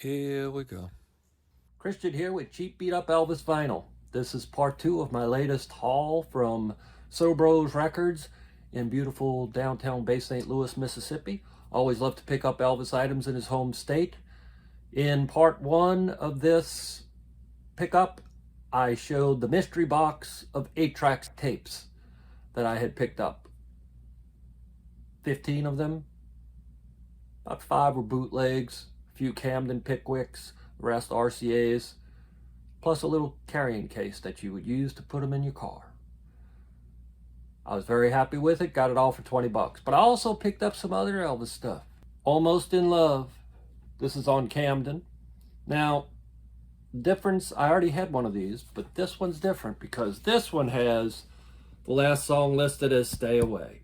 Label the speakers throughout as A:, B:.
A: Here we go.
B: Christian here with Cheap Beat Up Elvis Vinyl. This is part 2 of my latest haul from Sobros Records in beautiful downtown Bay St. Louis, Mississippi. Always love to pick up Elvis items in his home state. In part 1 of this pickup, I showed the mystery box of 8-track tapes that I had picked up. 15 of them. About 5 were bootlegs, a few Camden Pickwicks, the rest RCAs, plus a little carrying case that you would use to put them in your car. I was very happy with it, got it all for 20 bucks. But I also picked up some other Elvis stuff. Almost in Love. This is on Camden. Now, difference, I already had one of these, but this one's different because this one has the last song listed as Stay Away.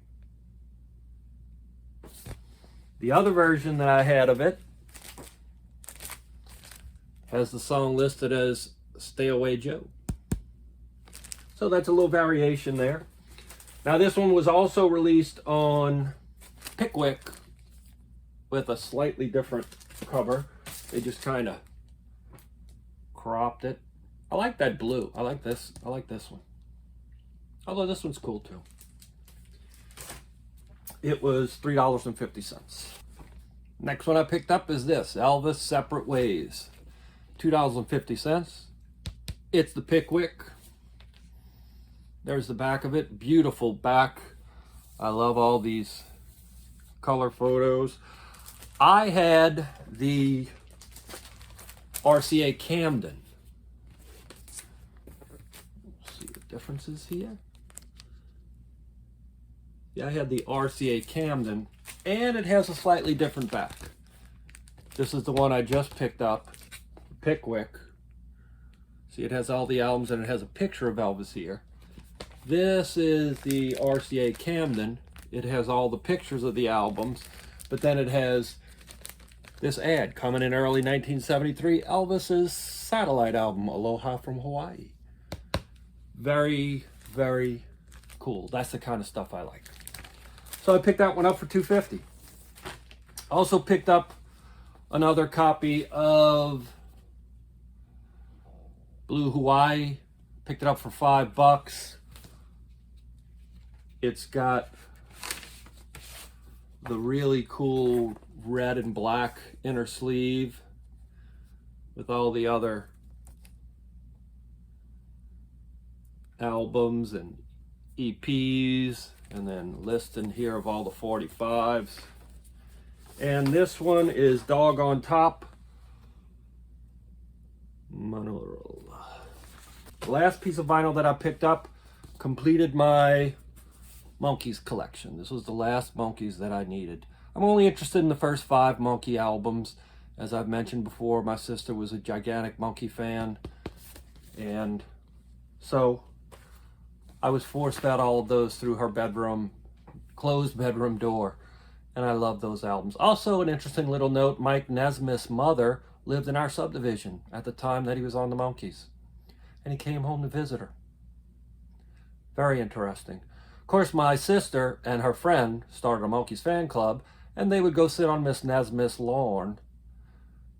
B: The other version that I had of it has the song listed as Stay Away Joe. So that's a little variation there. Now this one was also released on Pickwick with a slightly different cover. They just kind of cropped it. I like that blue. I like this one. Although this one's cool too. It was $3.50. Next one I picked up is this, Elvis Separate Ways. $2.50. It's the Pickwick. There's the back of it. Beautiful back. I love all these color photos. I had the RCA Camden. Let's see the differences here. Yeah, I had the RCA Camden, and it has a slightly different back. This is the one I just picked up, Pickwick. See, it has all the albums, and it has a picture of Elvis here. This is the RCA Camden. It has all the pictures of the albums, but then it has this ad coming in early 1973, Elvis's satellite album, Aloha from Hawaii. Very, very cool. That's the kind of stuff I like. So I picked that one up for $2.50. Also picked up another copy of Blue Hawaii. Picked it up for $5. It's got the really cool red and black inner sleeve with all the other albums and EPs, and then listing here of all the 45s. And this one is Dog on Top. The last piece of vinyl that I picked up completed my Monkees collection. This was the last Monkees that I needed. I'm only interested in the first 5 Monkee albums. As I've mentioned before, my sister was a gigantic Monkee fan, and so I was force fed all of those through her bedroom, closed bedroom door, and I love those albums. Also, an interesting little note, Mike Nesmith's mother lived in our subdivision at the time that he was on the Monkees, and he came home to visit her. Very interesting. Of course, my sister and her friend started a Monkees fan club, and they would go sit on Miss Nesmith's lawn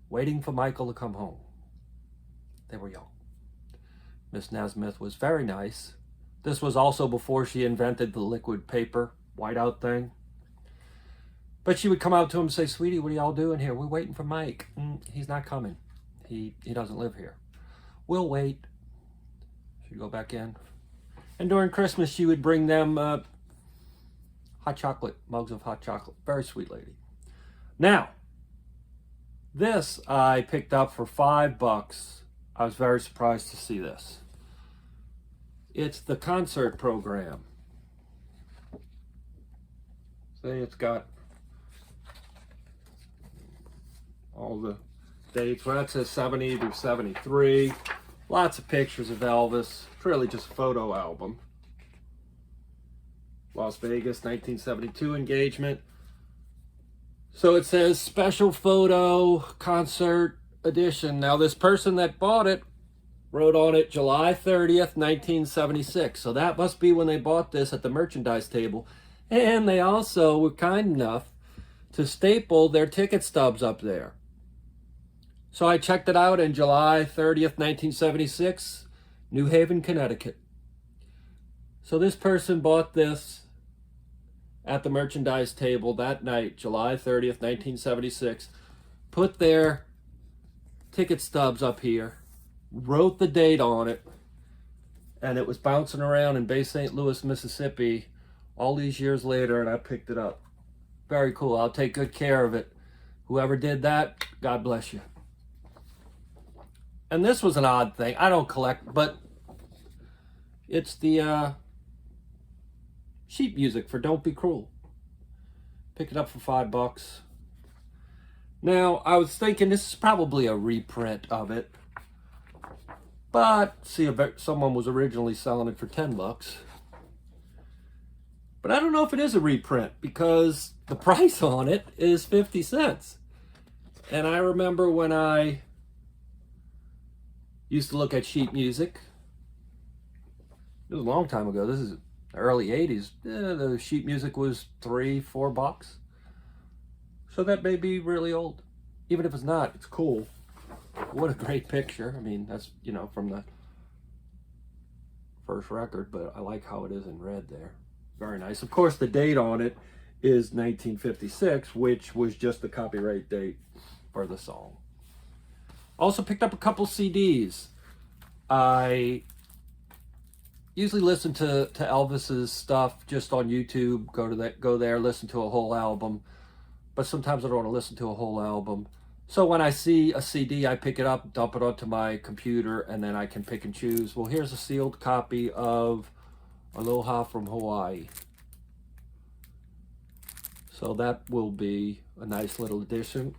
B: waiting for Michael to come home. They were young. Miss Nesmith was very nice. This was also before she invented the liquid paper whiteout thing. But she would come out to him and say, "Sweetie, what are y'all doing here? We're waiting for Mike." He's not coming. He doesn't live here. We'll wait. She'd go back in. And during Christmas, she would bring them hot chocolate, mugs of hot chocolate. Very sweet lady. Now, this I picked up for $5. I was very surprised to see this. It's the concert program. See, it's got all the dates. Well, that says 70 to 73. Lots of pictures of Elvis. It's really just a photo album. Las Vegas, 1972 engagement. So it says special photo concert edition. Now this person that bought it wrote on it July 30th, 1976. So that must be when they bought this at the merchandise table. And they also were kind enough to staple their ticket stubs up there. So I checked it out in July 30th, 1976, New Haven, Connecticut. So this person bought this at the merchandise table that night, July 30th, 1976, put their ticket stubs up here, wrote the date on it, and it was bouncing around in Bay St. Louis, Mississippi all these years later, and I picked it up. Very cool. I'll take good care of it. Whoever did that, God bless you. And this was an odd thing. I don't collect, but it's the sheet music for Don't Be Cruel. Pick it up for $5. Now, I was thinking this is probably a reprint of it. But, see, someone was originally selling it for $10. But I don't know if it is a reprint because the price on it is 50 cents. And I remember when I used to look at sheet music. It was a long time ago. This is the early 80s. The sheet music was $3-4. So that may be really old. Even if it's not, it's cool. What a great picture. I mean, that's, you know, from the first record, but I like how it is in red there. Very nice. Of course, the date on it is 1956, which was just the copyright date for the song. Also picked up a couple CDs. I usually listen to Elvis's stuff just on YouTube. Go there, listen to a whole album. But sometimes I don't want to listen to a whole album. So when I see a CD, I pick it up, dump it onto my computer, and then I can pick and choose. Well, here's a sealed copy of Aloha from Hawaii. So that will be a nice little addition.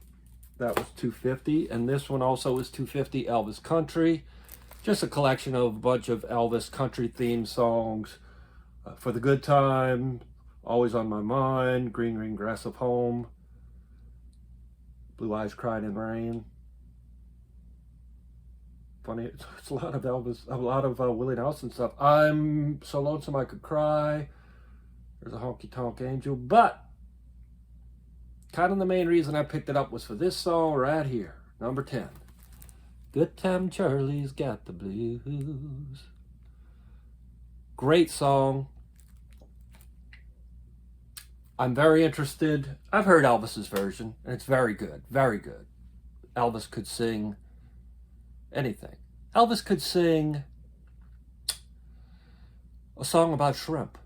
B: That was $2.50, and this one also is $2.50. Elvis Country, just a collection of a bunch of Elvis country theme songs. For the Good Time, Always on My Mind, Green Green Grass of Home, Blue Eyes Cried in Rain. Funny, it's a lot of Elvis, a lot of Willie Nelson stuff. I'm So Lonesome I Could Cry. There's a Honky Tonk Angel, but kind of the main reason I picked it up was for this song right here, number 10. Good Time Charlie's Got the Blues. Great song. I'm very interested. I've heard Elvis's version, and it's very good, very good. Elvis could sing anything. Elvis could sing a song about shrimp.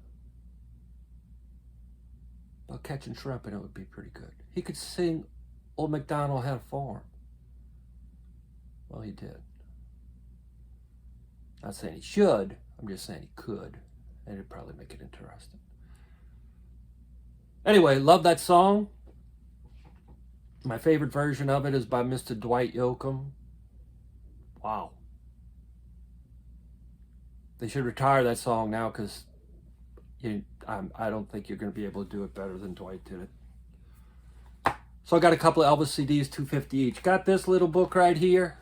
B: About catching shrimp, and it would be pretty good. He could sing Old MacDonald Had a Farm. Well, he did. Not saying he should, I'm just saying he could. And it'd probably make it interesting. Anyway, love that song. My favorite version of it is by Mr. Dwight Yoakam. Wow. They should retire that song now because I don't think you're going to be able to do it better than Dwight did it. So I got a couple of Elvis CDs, $2.50 each. Got this little book right here.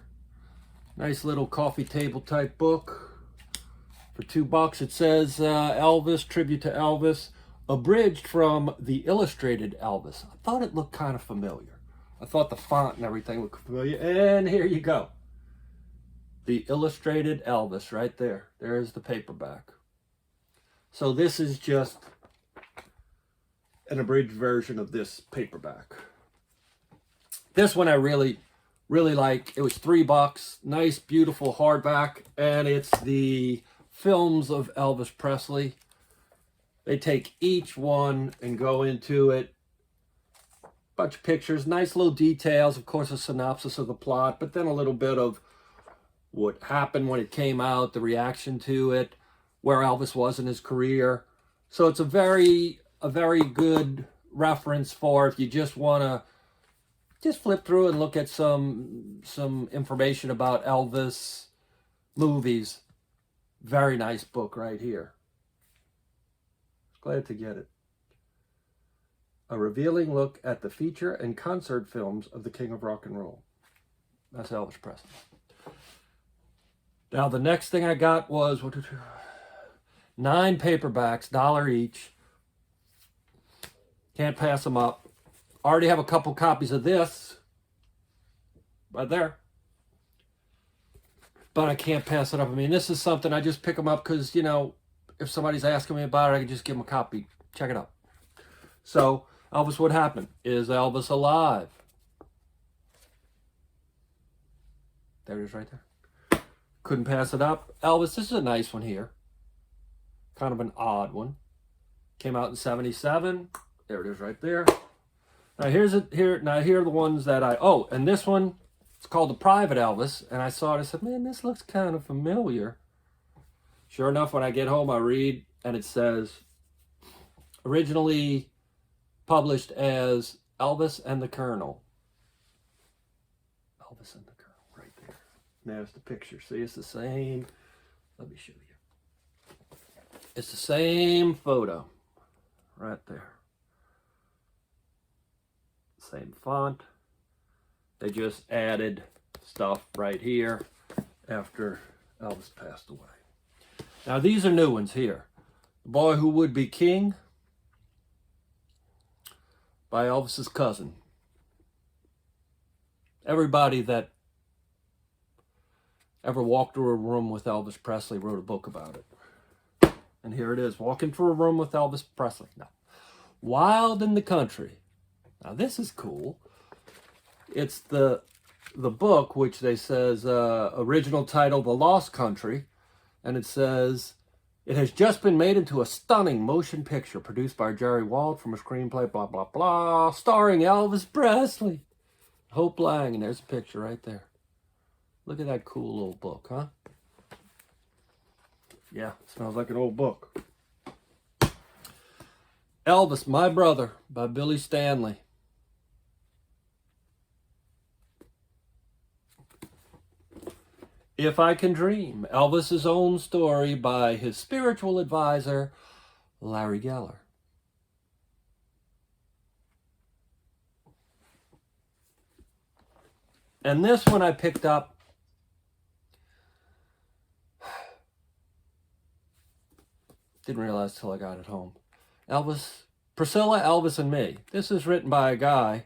B: Nice little coffee table type book for $2. It says Elvis, Tribute to Elvis, abridged from the Illustrated Elvis. I thought it looked kind of familiar. I thought the font and everything looked familiar. And here you go. The Illustrated Elvis right there. There's the paperback. So this is just an abridged version of this paperback. This one I really like. It was $3. Nice, beautiful hardback. And it's the films of Elvis Presley. They take each one and go into it. Bunch of pictures, nice little details. Of course, a synopsis of the plot, but then a little bit of what happened when it came out, the reaction to it, where Elvis was in his career. So it's a very good reference for if you just want to just flip through and look at some information about Elvis movies. Very nice book right here. Glad to get it. A revealing look at the feature and concert films of the King of Rock and Roll. That's Elvis Presley. Now the next thing I got was 9 paperbacks, $1 each. Can't pass them up. Already have a couple copies of this right there. But I can't pass it up. I mean, this is something I just pick them up because, you know, if somebody's asking me about it, I can just give them a copy. Check it out. So, Elvis, what happened? Is Elvis alive? There it is right there. Couldn't pass it up. Elvis, this is a nice one here. Kind of an odd one. Came out in 77. There it is right there. Now here are the ones that and this one, it's called the Private Elvis, and I saw it, I said, man, this looks kind of familiar. Sure enough, when I get home, I read, and it says, originally published as Elvis and the Colonel. Elvis and the Colonel, right there. There's the picture. See, it's the same. Let me show you. It's the same photo, right there. Same font. They just added stuff right here after Elvis passed away. Now these are new ones here. The Boy Who Would Be King by Elvis's cousin. Everybody that ever walked through a room with Elvis Presley wrote a book about it. And here it is, Walking Through a Room with Elvis Presley. Now, Wild in the Country. Now this is cool. It's the book, which they says original title, The Lost Country, and it says it has just been made into a stunning motion picture produced by Jerry Wald from a screenplay, blah blah blah, starring Elvis Presley, Hope Lang, and there's a picture right there. Look at that cool old book, huh? Yeah, smells like an old book. Elvis, My Brother by Billy Stanley. If I Can Dream, Elvis's own story by his spiritual advisor, Larry Geller. And this one I picked up. Didn't realize till I got it home. Priscilla, Elvis, and Me. This is written by a guy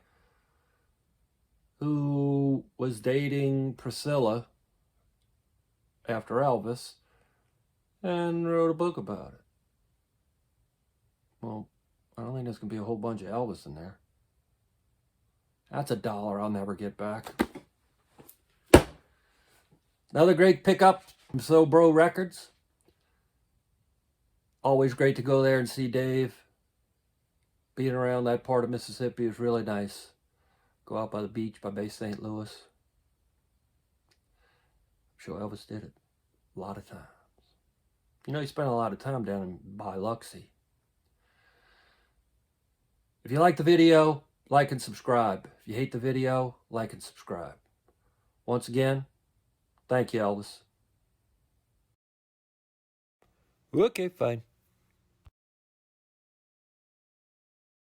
B: who was dating Priscilla after Elvis and wrote a book about it. Well, I don't think there's going to be a whole bunch of Elvis in there. That's $1 I'll never get back. Another great pickup from So Bro Records. Always great to go there and see Dave. Being around that part of Mississippi is really nice. Go out by the beach by Bay St. Louis. I'm sure Elvis did it a lot of times. You know, he spent a lot of time down in Biloxi. If you like the video, like and subscribe. If you hate the video, like and subscribe. Once again, thank you, Elvis. Okay, fine.